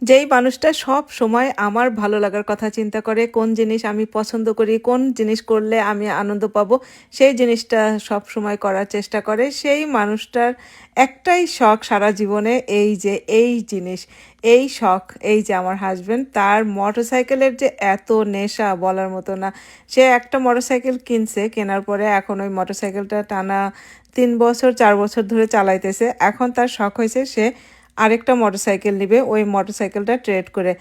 যেই মানুষটা সব সময় আমার ভালো লাগার কথা চিন্তা করে, কোন জিনিস আমি পছন্দ করি, কোন জিনিস করলে আমি আনন্দ পাবো, সেই জিনিসটা সব সময় করার চেষ্টা করে। সেই মানুষটার একটাই শখ সারা জীবনে, এই যে এই জিনিস, এই শখ, এই যে আমার হাজবেন্ড, তার মোটরসাইকেলের যে এত নেশা বলার মতো না। সে একটা মোটরসাইকেল কিনছে, কেনার পরে এখন ওই মোটরসাইকেলটা টানা 3 বছর 4 বছর ধরে চালাইতেছে। এখন তার শখ হয়েছে সে আরেকটা মোটরসাইকেল নিবে, ওই মোটরসাইকেলটা ট্রেড করে।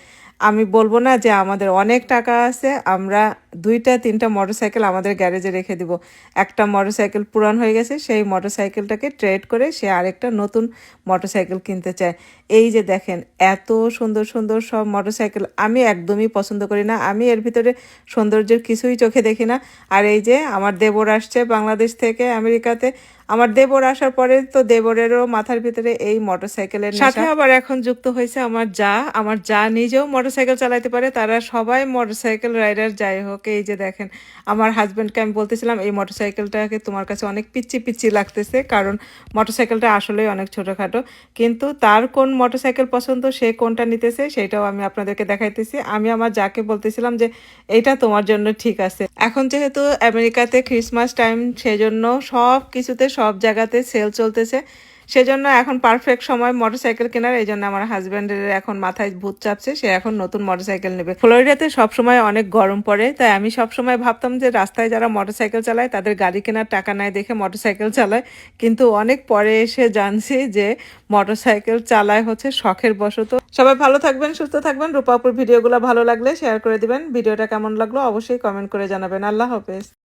আমি বলবো না যে আমাদের অনেক টাকা আছে, আমরা 2টা 3টা মোটরসাইকেল আমাদের গ্যারেজে রেখে দিব। একটা মোটরসাইকেল পুরান হয়ে গেছে, সেই মোটরসাইকেলটাকে ট্রেড করে সে আরেকটা নতুন মোটরসাইকেল কিনতে চায়। এই যে দেখেন, এত সুন্দর সুন্দর সব মোটরসাইকেল আমি একদমই পছন্দ করি না। আমি এর ভিতরে সৌন্দর্যের কিছুই চোখে দেখি না। আর এই যে আমার দেবর আসছে বাংলাদেশ থেকে আমেরিকাতে, আমার দেবর আসার পরে তো দেবরেরও মাথার ভিতরে এই মোটরসাইকেলের নেশা। সাথে আবার এখন যুক্ত হয়েছে আমার যা নিজেও মোটরসাইকেল চালাতে পারে, তারা সবাই মোটরসাইকেল রাইডার। যাই হোক, এই যে দেখেন, আমার হাজব্যান্ডকে আমি বলতেছিলাম এই মোটরসাইকেলটাকে তোমার কাছে অনেক পিচ্ছি পিচ্ছি লাগতেছে, কারণ মোটরসাইকেলটা আসলেই অনেক ছোটোখাটো। কিন্তু তার কোন মোটরসাইকেল পছন্দ, সে কোনটা নিতেছে সেটাও আমি আপনাদেরকে দেখাইতেছি। আমি আমার যাকে বলতেছিলাম যে এইটা তোমার জন্য ঠিক আছে। এখন যেহেতু আমেরিকাতে ক্রিসমাস টাইম, সেজন্য সব কিছুতে সব জায়গাতে সেল চলতেছে, সেজন্য এখন পারফেক্ট সময় মোটরসাইকেল কেনার। এই জন্য আমার হাজব্যান্ডের এখন মাথায় ভূত চাপছে, সে এখন নতুন মোটরসাইকেল নেবে। ফ্লোরিডাতে সবসময় অনেক গরম পড়ে, তাই আমি সবসময় ভাবতাম যে রাস্তায় যারা মোটরসাইকেল চালায় তাদের গাড়ি কেনার টাকা নাই দেখে মোটরসাইকেল চালায়, কিন্তু অনেক পরে এসে জানছি যে মোটরসাইকেল চালায় হচ্ছে শখের বশত। সবাই ভালো থাকবেন, সুস্থ থাকবেন। রূপাপুর ভিডিওগুলো ভালো লাগলে শেয়ার করে দিবেন। ভিডিওটা কেমন লাগলো অবশ্যই কমেন্ট করে জানাবেন। আল্লাহ হাফেজ।